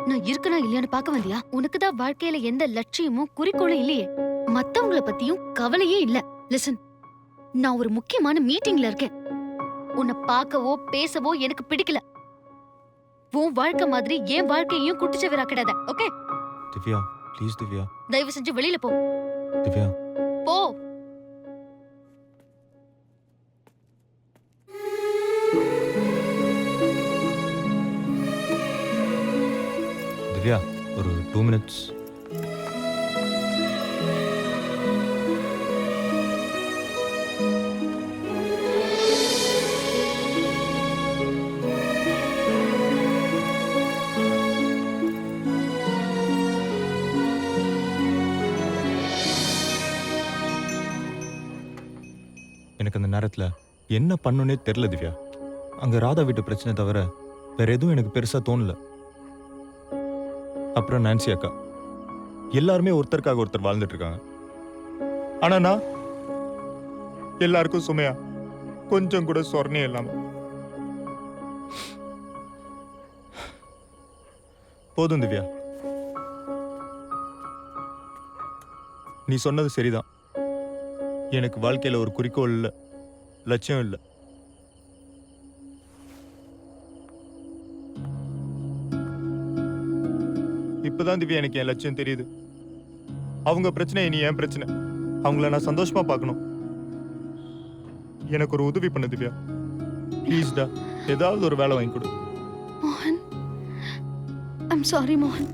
நான் இருக்கனா இல்லையான்னு பார்க்க வந்தியா? உனக்குதான் வாழ்க்கையில எந்த லட்சியமும் குறிக்கோளும் இல்லையே. மத்தவங்கள பத்தியும் கவலையே இல்ல. லிசன், நான் ஒரு முக்கியமான மீட்டிங்ல இருக்கேன். உன்னை பார்க்கவோ பேசவோ எனக்கு பிடிக்கல. உன் வாழ்க்கை மாதிரி என் வாழ்க்கையையும் குட்டிச்சவரா கிடாத. ஓகே? திவ்யா, ப்ளீஸ் திவ்யா. தயவு செஞ்சு வெளியில போ. திவ்யா. போ. திவ்யா, ஒரு 2 மினிட்ஸ். எனக்கு அந்த நேரத்துல என்ன பண்ணுனே தெரியல திவ்யா. அங்க ராதா வீட்டு பிரச்சனை தவிர வேற எதுவும் எனக்கு பெருசா தோணல. அப்புறம் நான்சி அக்கா, எல்லாருமே ஒருத்தருக்காக ஒருத்தர் வாழ்ந்துட்டு இருக்காங்க. ஆனா நான் எல்லாருக்கும் சுமையா, கொஞ்சம் கூட சொர்ணே இல்லாம. போதும் திவ்யா, நீ சொன்னது சரிதான். எனக்கு வாழ்க்கையில ஒரு குறிக்கோள் இல்ல, லட்சியம் இல்ல. இப்பதான் திவ்யா எனக்கு என் லட்சியம் தெரியுது. அவங்க பிரச்சனை இனி என் பிரச்சனை. அவங்கள நான் சந்தோஷமா பார்க்கணும். எனக்கு ஒரு உதவி பண்ணு திவ்யா, ப்ளீஸ்டா. ஏதாவது ஒரு வேலை வாங்கி கொடு. மோகன், ஐம் சாரி மோகன்.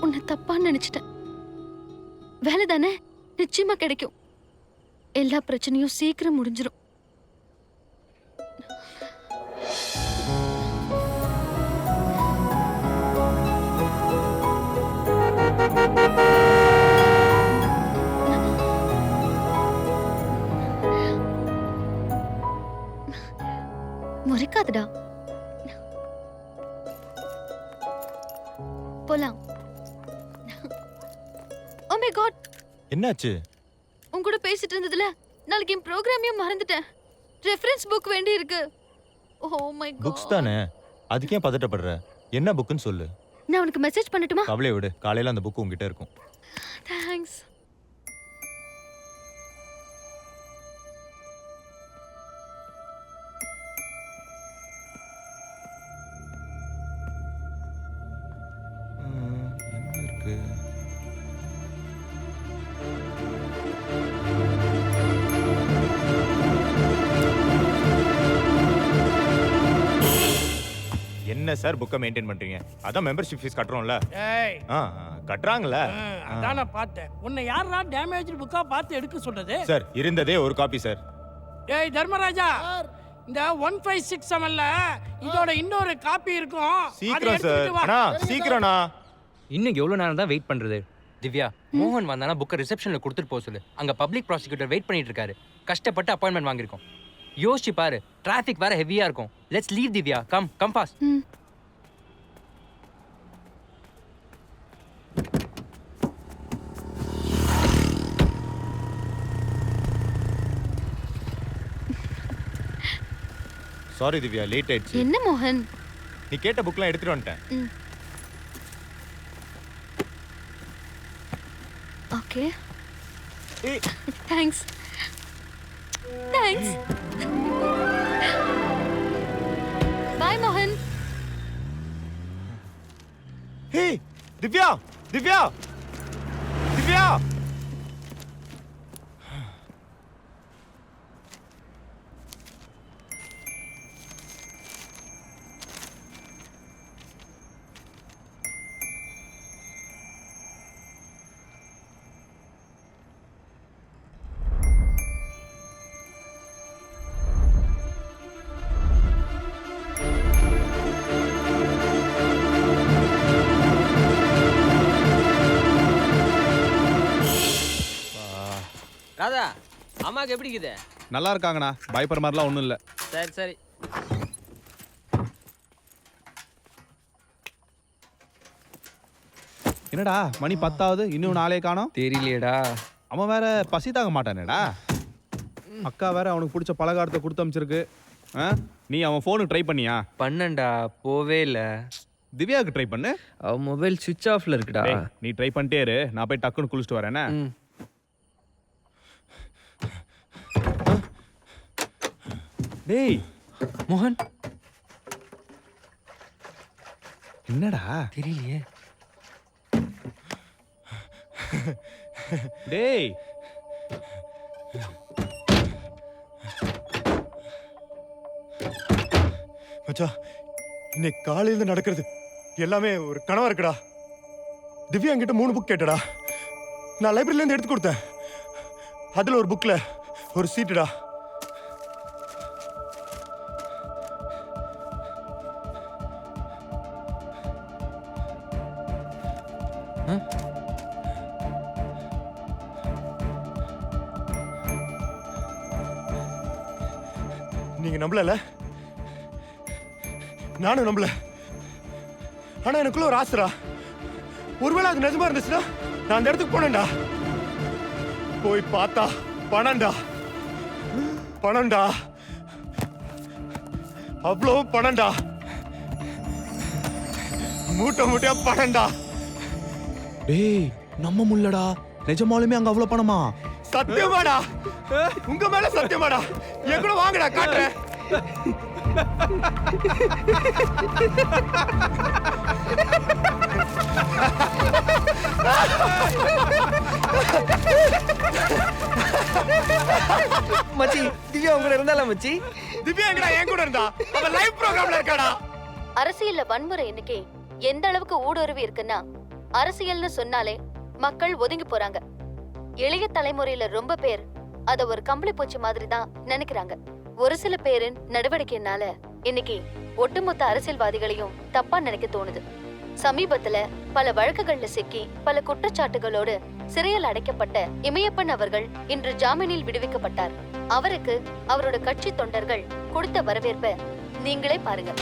உன்னை தப்பா நினைச்சிட்டேன். வேலை தானே, நிச்சயமா கிடைக்கும். எல்லா பிரச்சனையும் சீக்கிரம் முடிஞ்சிரும். முறைக்காதடா. போலாம். ஓ மை காட், என்னாச்சு? உன் கூட பேசிட்டு இருந்ததுல நாளைக்கு என் ப்ரோக்ராமையும் மறந்துட்டேன். ரெஃபரன்ஸ் புக் வேண்டி இருக்கு. Oh my God. புக்ஸ் தானே, அதுக்கே பதட்டப்படுற? என்ன புக்குன்னு சொல்லு. நான் உனக்கு மெசேஜ் பண்ணட்டுமா? கவலையை விடு, காலையில அந்த புக் உங்ககிட்ட இருக்கும். தேங்க்ஸ். எங்க இருக்கு? என்ன சார் புக்கை மெயின்டைன் பண்றீங்க? அதான் மெம்பர்ஷிப் ஃபீஸ் கட்டுறோம்ல. ஏய், கட்டுறாங்கல்ல. அதான் நான் பார்த்தேன். உன்னை யாரா டேமேஜ் புக்கா பார்த்து எடுக்க சொன்னது? சார் இருந்ததே ஒரு காப்பி சார். ஏய் தர்மராஜா, இந்த 1567ல இதோட இன்னொரு காப்பி இருக்கும். அதை சீக்கிரம் சார். எடுத்துட்டு வா. அண்ணா சீக்கிரம்ண்ணா. இன்னும் எவ்வளோ நேரம் தான் வெயிட் பண்றது? திவ்யா, மோகன் வந்தானா புக்கை ரிசப்ஷனில் கொடுத்துட்டு போக சொல்லு. அங்கே பப்ளிக் ப்ராசிக்யூட்டர் வெயிட் பண்ணிட்டு இருக்காரு. கஷ்டப்பட்டு அப்பாயின்மெண்ட் வாங்கியிருக்கோம். யோசிச்சு பாரு, டிராஃபிக் வேற ஹெவியா இருக்கும். Let's leave Divya. Come fast. Sorry Divya, late ஆயிடுச்சு. என்ன மோகன்? நீ கேட்ட புக்லாம் எடுத்துட்டு வந்துட்டேன். ஓகே, ஏய், தேங்க்ஸ். தேங்க்ஸ். பாய் மோகன். ஹே திவ்யா, திவ்யா, திவ்யா. ராதா, அம்மாக்கு எப்படி இருக்குது? நல்லா இருக்காங்கண்ணா, பயப்படுற மாதிரிலாம் ஒன்றும் இல்லை. சரி சரி. என்னடா மணி 10ஆவது, இன்னும் நாளே காணோம்? தெரியலையேடா. அவன் வேற பசி தாங்க மாட்டானேடா. அக்கா வேற அவனுக்கு பிடிச்ச பலகாரத்தை கொடுத்து அமிச்சிருக்கு. நீ அவன் ஃபோனுக்கு ட்ரை பண்ணியா? பண்ணண்டா, போவே இல்லை. திவ்யாவுக்கு ட்ரை பண்ணு. அவ மொபைல் சுவிட்ச் ஆஃப்ல இருக்குடா. டேய், நீ ட்ரை பண்ணிட்டே இரு, நான் போய் டக்குன்னு குளிச்சுட்டு வரேன். ம். டேய் மோகன் என்னடா? தெரியலையே. டேய் மச்சான், இன்னைக்கு காலையில நடக்கிறது எல்லாமே ஒரு கனவா இருக்குடா. திவ்யா என்கிட்ட 3 புக் கேட்டடா. நான் லைப்ரரியில இருந்து எடுத்து கொடுத்தேன். அதுல ஒரு புக்ல ஒரு சீட்டுடா. நீங்க நம்பல? நானும் நம்பல. ஆனா எனக்குள்ள ஒரு ஆசைடா. ஒருவேளை அது நிஜமா இருந்துச்சுன்னா நான் அந்த இடத்துக்கு போனேன்டா. போய் பார்த்தா பணம்டா. பணம்டா. அவ்வளோ பணம்டா. மூட்டை மூட்டையா பணம்டா. டேய் நம்ம முள்ளடா, நிஜமாலுமே அங்க அவ்வளவு பணமா? சத்தியமாடா, உங்க மேல சத்தியமாடா. என் கூட வாங்கடா, காட்டுறேன். மச்சி திவ்யா உங்க கூட இருந்தால மச்சி. திவ்யா எங்கடா என் கூட இருந்தா? அவ லைவ் ப்ரோகிராம்ல இருக்காடா. அரசியல்ல வன்முறை எண்ணிக்கை எந்த அளவுக்கு ஊடுருவி இருக்குன்னா, அரசியல்னு சொன்னாலே மக்கள் ஒதுங்கி போறாங்க. இளைய தலைமுறையில ரொம்ப பேர் அத ஒரு கம்பளி பூச்சி மாதிரி தான் நினைக்கிறாங்க. ஒரு சில பேரின் நடவடிக்கையினால இன்னைக்கு ஒட்டுமொத்த அரசியல்வாதிகளையும் தப்பா நினைக்க தோணுது. சமீபத்துல பல வழக்குகள்ல சிக்கி பல குற்றச்சாட்டுகளோடு சிறையில் அடைக்கப்பட்ட இமயப்பன் அவர்கள் இன்று ஜாமீனில் விடுவிக்கப்பட்டார். அவருக்கு அவரோட கட்சி தொண்டர்கள் கொடுத்த வரவேற்பை நீங்களே பாருங்க.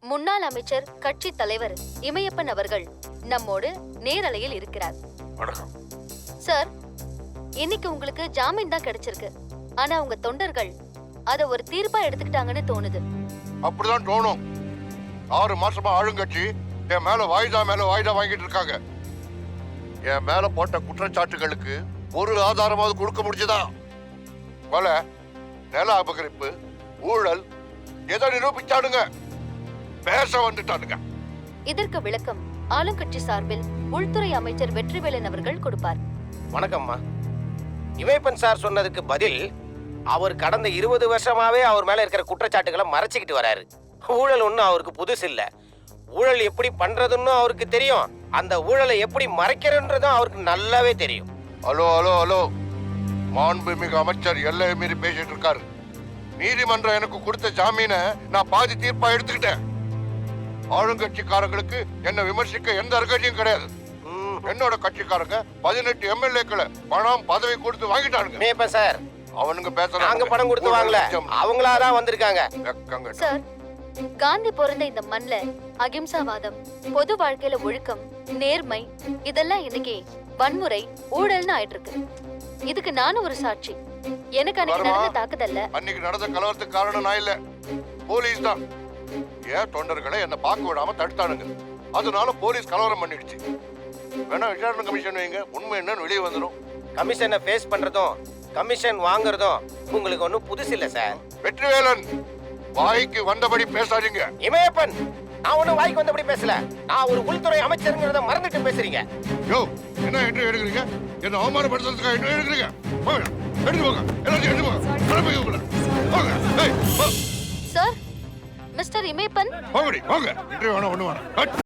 முன்னாள் அமைச்சர் கட்சி தலைவர் இமயப்பன் அவர்கள் நம்மோடு நேரலையில் இருக்கிறார். வணக்கம் சார், இன்னைக்கு உங்களுக்கு ஜாமீன் தான் கிடைச்சிருக்கு. ஆனா உங்க தொண்டர்கள் அத ஒரு தீர்ப்பா எடுத்துக்கிட்டாங்கன்னு தோணுது. அப்படிதான் தோணும். 6 மாசமா ஆளுங்கட்சி என் மேல வாய்தா வாங்கிட்டு இருக்காங்க. என் மேல போட்ட குற்றச்சாட்டுகளுக்கு ஒரு ஆதாரமாவது கொடுக்க முடிஞ்சதா? கொலை, நில அபகரிப்பு, ஊழல் எதை நிரூபிச்சானுங்க? பேச வந்துட்டானுங்க. இதற்கு விளக்கம் ஆளுங்கட்சி சார்பில் உள்துறை அமைச்சர் வெற்றிவேலன் அவர்கள் கொடுப்பார். வணக்கம்மா. இமயப்பன் சார் சொன்னதுக்கு பதில், அவர் கடந்த 20 வருஷமாவே அவர் மேல இருக்கிற குற்றச்சாட்டுகளை மறைச்சிக்கிட்டு வராரு. ஊழல் ஒன்றும் அவருக்கு புதுசு இல்ல. ஊழல் எப்படி பண்றதுன்னு அவருக்கு தெரியும். அந்த ஊழலை எப்படி மறைக்கிறன்றதும் அவருக்கு நல்லாவே தெரியும். ஹலோ ஹலோ ஹலோ, மாண்புமிகு அமைச்சர் எல்லை மீறி பேசிட்டு இருக்காரு. நீதிமன்றம் எனக்கு கொடுத்த ஜாமீனை நான் பாதி தீர்ப்பா எடுத்துக்கிட்டேன். ஆளுங்கட்சிக்காரங்களுக்கு என்ன விமர்சிக்க எந்த அருகதையும் கிடையாது. என்னோட கட்சிக்காரங்க 18 எம்எல்ஏக்களை பணம் பதவி கொடுத்து வாங்கிட்டானுங்க. இமயப்பன் சார், அவனுங்க பேசுறாங்க. நாங்க பணம் கொடுத்து வாங்கல, அவங்களாதான் வந்திருக்காங்க. சார், காந்தி பிறந்த இந்த மண்ல அகிம்சாவாதம், பொது வாழ்க்கையில ஒழுக்கம், நேர்மை இதெல்லாம் இன்னைக்கு வன்முறை, ஊழல்னு ஆயிட்டு இருக்கு. இதுக்கு நானும் ஒரு சாட்சி. எனக்கு அன்னைக்கு நடந்த தாக்குதல்ல அன்னைக்கு நடந்த கலவரத்துக்கு காரணம் நான் இல்ல, போலீஸ் தான். ஏன் தொண்டர்களை என்ன பார்க்க விடாம தடுத்தானுங்க. அதனால போலீஸ் கலவரம் பண்ணிடுச்சு. வேணா விசாரணை கமிஷன் வைங்க, உண்மை என்னன்னு வெளியே வந்துடும். கமிஷனை ஃபேஸ் பண்றதும் கமிஷன் வாங்குறதும் உங்களுக்கு ஒன்றும் புதுசு இல்ல சார். வெற்றிவேலன், வாய்க்கு வந்தபடி பேசாதீங்க. இமயப்பன், நான் ஒன்றும் வாய்க்கு வந்தபடி பேசல. நான் ஒரு உள்துறை அமைச்சருங்கிறத மறந்துட்டு பேசுறீங்க. யோ, என்ன இன்டர்வியூ எடுக்கிறீங்க? என்ன அவமானப்படுத்துறதுக்காக இன்டர்வியூ எடுக்கிறீங்க? போங்க, எடுத்து போங்க, எல்லாத்தையும் எடுத்து போங்க. கிளம்பி போங்க. ஏய், போ. சார், மிஸ்டர் இமயப்பன், போங்கடி, போங்க. இன்டர்வியூ வேணா ஒண்ணு வேணாம்.